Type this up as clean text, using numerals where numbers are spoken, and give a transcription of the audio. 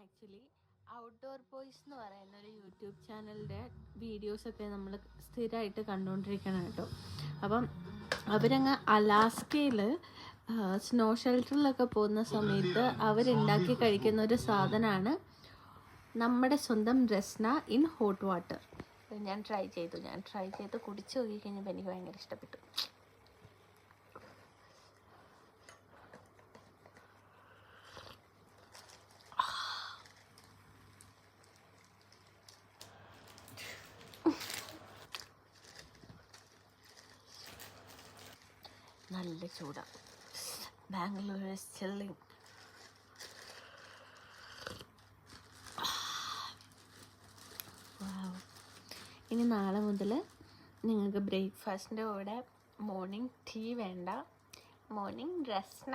Actually outdoor boys എന്ന് പറയുന്ന ഒരു യൂട്യൂബ് ചാനലിൻ്റെ വീഡിയോസൊക്കെ നമ്മൾ സ്ഥിരമായിട്ട് കണ്ടുകൊണ്ടിരിക്കണം കേട്ടോ. അപ്പം അവരങ്ങ് അലാസ്കയിൽ സ്നോ ഷെൽട്ടറിലൊക്കെ പോകുന്ന സമയത്ത് അവരുണ്ടാക്കി കഴിക്കുന്ന ഒരു സാധനമാണ് നമ്മുടെ സ്വന്തം രസ്ന ഇൻ ഹോട്ട് വാട്ടർ. ഞാൻ ട്രൈ ചെയ്ത് കുടിച്ച് നോക്കി കഴിഞ്ഞപ്പോൾ എനിക്ക് ഭയങ്കര ഇഷ്ടപ്പെട്ടു. നല്ല ചൂടാണ്. ബാംഗ്ലൂർ ചില്ലിങ്. ഇനി നാളെ മുതൽ നിങ്ങൾക്ക് ബ്രേക്ക്ഫാസ്റ്റിൻ്റെ കൂടെ മോർണിംഗ് ടീ വേണ്ട, മോർണിംഗ് രസ്ന.